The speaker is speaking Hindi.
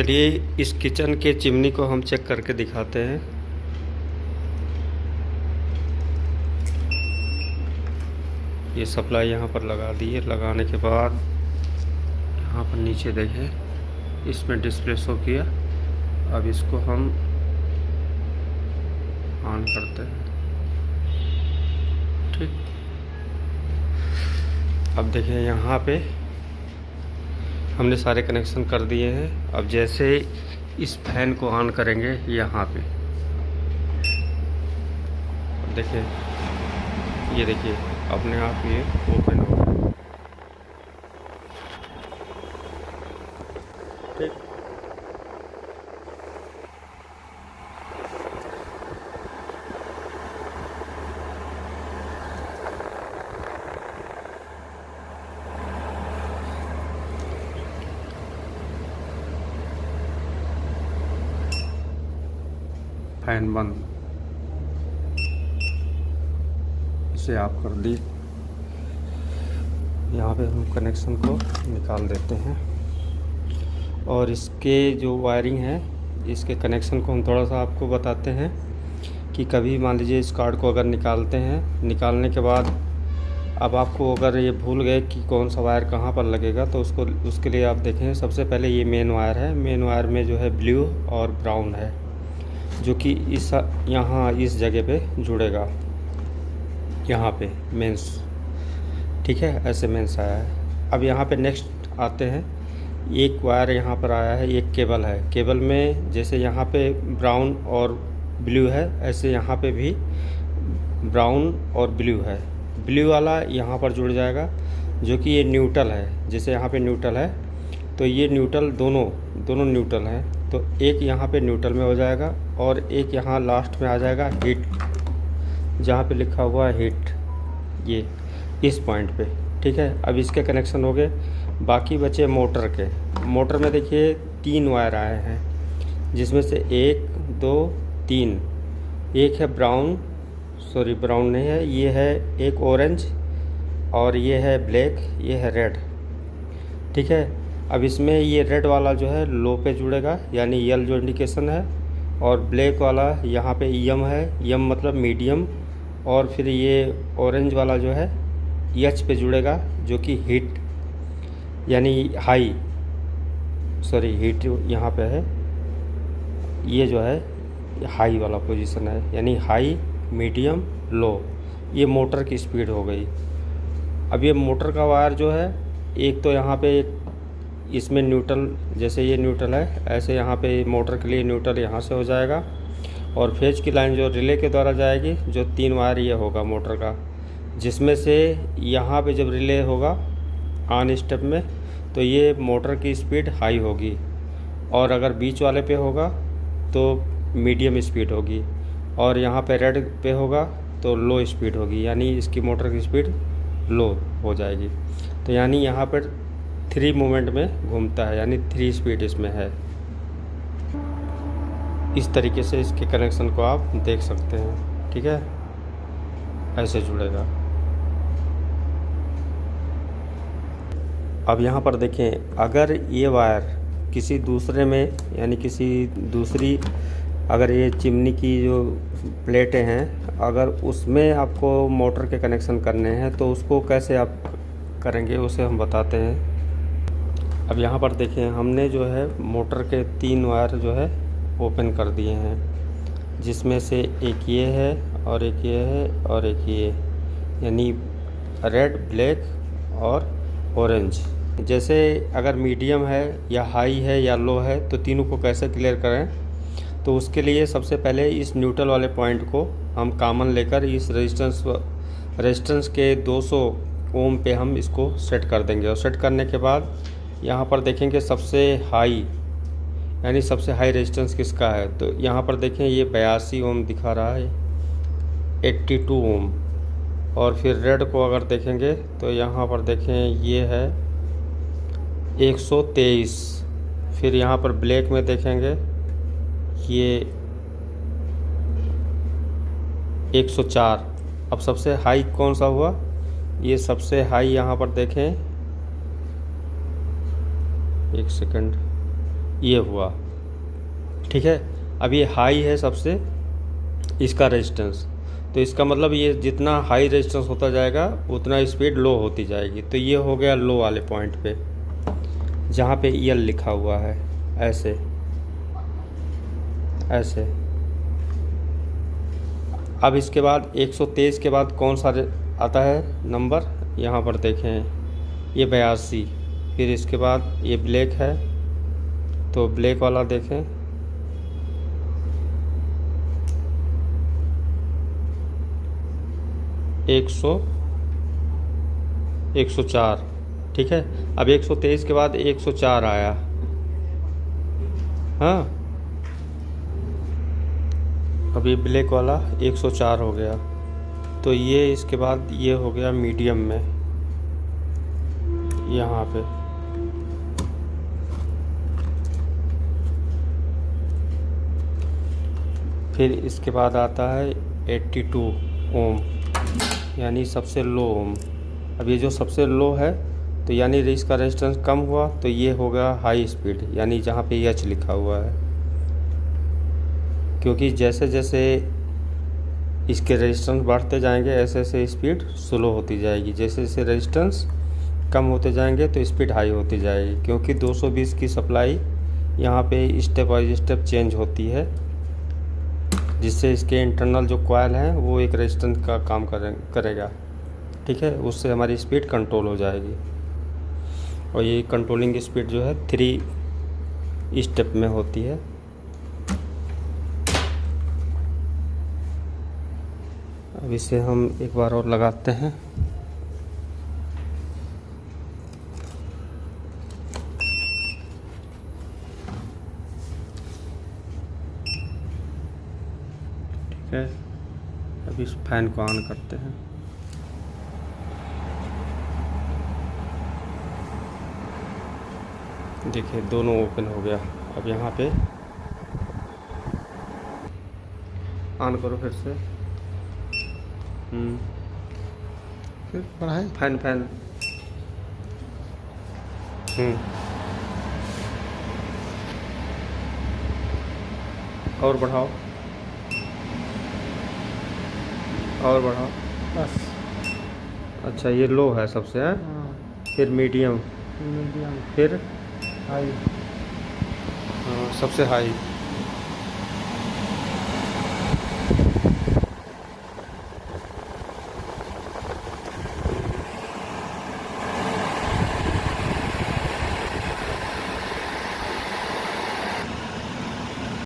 चलिए इस किचन के चिमनी को हम चेक करके दिखाते हैं। ये सप्लाई यहाँ पर लगा दी है। लगाने के बाद यहाँ पर नीचे देखें, इसमें डिस्प्ले शो किया। अब इसको हम ऑन करते हैं। ठीक, अब देखें यहाँ पे हमने सारे कनेक्शन कर दिए हैं। अब जैसे इस फैन को ऑन करेंगे यहाँ पे, देखिए, ये देखिए अपने आप ये ओपन हो गया। ठीक, फैन बंद, इसे आप कर दी। यहाँ पे हम कनेक्शन को निकाल देते हैं और इसके जो वायरिंग है, इसके कनेक्शन को हम थोड़ा सा आपको बताते हैं कि कभी मान लीजिए इस कार्ड को अगर निकालते हैं, निकालने के बाद अब आपको अगर ये भूल गए कि कौन सा वायर कहाँ पर लगेगा, तो उसके लिए आप देखें। सबसे पहले ये मेन वायर है। मेन वायर में जो है ब्लू और ब्राउन है, जो कि यहाँ इस जगह पे जुड़ेगा, यहाँ पे मेंस। ठीक है, ऐसे मेंस आया है। अब यहाँ पे नेक्स्ट आते हैं। एक वायर यहाँ पर आया है, एक केबल है। केबल में जैसे यहाँ पे ब्राउन और ब्लू है, ऐसे यहाँ पे भी ब्राउन और ब्लू है। ब्लू वाला यहाँ पर जुड़ जाएगा, जो कि ये न्यूट्रल है। जैसे यहाँ पे न्यूट्रल है, तो ये न्यूट्रल दोनों न्यूट्रल हैं, तो एक यहाँ पे न्यूट्रल में हो जाएगा और एक यहाँ लास्ट में आ जाएगा हीट, जहाँ पे लिखा हुआ है हीट, ये इस पॉइंट पे। ठीक है, अब इसके कनेक्शन हो गए। बाकी बचे मोटर के। मोटर में देखिए 3 वायर आए हैं, जिसमें से 1 2 3। एक है ब्राउन नहीं है, ये है एक ऑरेंज, और ये है ब्लैक, ये है रेड। ठीक है, अब इसमें ये रेड वाला जो है लो पे जुड़ेगा, यानी यल जो इंडिकेशन है, और ब्लैक वाला यहाँ पे यम है, यम मतलब मीडियम, और फिर ये ऑरेंज वाला जो है एच पे जुड़ेगा, जो कि हीट यानी हाई, हीट यहाँ पे है। ये जो है हाई वाला पोजीशन है, यानी हाई मीडियम लो। ये मोटर की स्पीड हो गई। अब ये मोटर का वायर जो है, एक तो यहाँ पे इसमें न्यूट्रल, जैसे ये न्यूट्रल है, ऐसे यहाँ पे मोटर के लिए न्यूट्रल यहाँ से हो जाएगा, और फेज की लाइन जो रिले के द्वारा जाएगी, जो 3 वायर ये होगा मोटर का, जिसमें से यहाँ पे जब रिले होगा ऑन स्टेप में, तो ये मोटर की स्पीड हाई होगी, और अगर बीच वाले पे होगा तो मीडियम स्पीड होगी, और यहाँ पे रेड पे होगा तो लो स्पीड होगी, यानी इसकी मोटर की स्पीड लो हो जाएगी। तो यानी यहाँ पर 3 मूवमेंट में घूमता है, यानी 3 स्पीड इसमें है। इस तरीके से इसके कनेक्शन को आप देख सकते हैं। ठीक है, ऐसे जुड़ेगा। अब यहाँ पर देखें, अगर ये वायर किसी दूसरे में, यानी किसी दूसरी, अगर ये चिमनी की जो प्लेटें हैं, अगर उसमें आपको मोटर के कनेक्शन करने हैं, तो उसको कैसे आप करेंगे, उसे हम बताते हैं। अब यहाँ पर देखें, हमने जो है मोटर के 3 वायर जो है ओपन कर दिए हैं, जिसमें से एक ये है, और एक ये है, और एक ये, यानी रेड, ब्लैक और ऑरेंज। जैसे अगर मीडियम है या हाई है या लो है, तो तीनों को कैसे क्लियर करें, तो उसके लिए सबसे पहले इस न्यूट्रल वाले पॉइंट को हम कॉमन लेकर इस रेजिस्टेंस के 200 ओम पे हम इसको सेट कर देंगे। और सेट करने के बाद यहाँ पर देखेंगे सबसे हाई, यानी सबसे हाई रेजिस्टेंस किसका है, तो यहाँ पर देखें ये 82 ओम दिखा रहा है, 82 ओम। और फिर रेड को अगर देखेंगे तो यहाँ पर देखें ये है 123। फिर यहाँ पर ब्लैक में देखेंगे ये 104। अब सबसे हाई कौन सा हुआ, ये सबसे हाई यहाँ पर देखें, एक सेकंड, ये हुआ, ठीक है। अब ये हाई है सबसे इसका रेजिस्टेंस, तो इसका मतलब ये जितना हाई रेजिस्टेंस होता जाएगा उतना स्पीड लो होती जाएगी। तो ये हो गया लो वाले पॉइंट पे जहाँ पे EL लिखा हुआ है, ऐसे ऐसे। अब इसके बाद 123 के बाद कौन सा आता है नंबर, यहाँ पर देखें, ये 82। फिर इसके बाद ये ब्लैक है, तो ब्लैक वाला देखें, 104, ठीक है। अब 123 के बाद 104 आया, हाँ। अभी ब्लैक वाला 104 हो गया, तो ये इसके बाद ये हो गया मीडियम में, यहाँ पे। फिर इसके बाद आता है 82 ओम, यानी सबसे लो ओम। अब ये जो सबसे लो है, तो यानी इसका रेजिस्टेंस कम हुआ, तो ये होगा हाई स्पीड, यानी जहाँ पे H लिखा हुआ है। क्योंकि जैसे जैसे इसके रेजिस्टेंस बढ़ते जाएंगे ऐसे ऐसे स्पीड स्लो होती जाएगी, जैसे जैसे रेजिस्टेंस कम होते जाएंगे तो स्पीड हाई होती जाएगी। क्योंकि 220 की सप्लाई यहाँ पे स्टेप बाई स्टेप चेंज होती है, जिससे इसके इंटरनल जो कॉइल हैं वो एक रेजिस्टेंस का काम करेगा, ठीक है। उससे हमारी स्पीड कंट्रोल हो जाएगी। और ये कंट्रोलिंग स्पीड जो है 3 स्टेप में होती है। अब इसे हम एक बार और लगाते हैं। ठीक है, अब इस फैन को ऑन करते हैं। देखिए दोनों ओपन हो गया। अब यहाँ पे ऑन करो फिर से। फिर बढ़ाए फैन और बढ़ाओ, और बढ़ाओ, बस। अच्छा ये लो है सबसे, है। हाँ, फिर मीडियम, मीडियम, फिर हाई, सबसे हाई।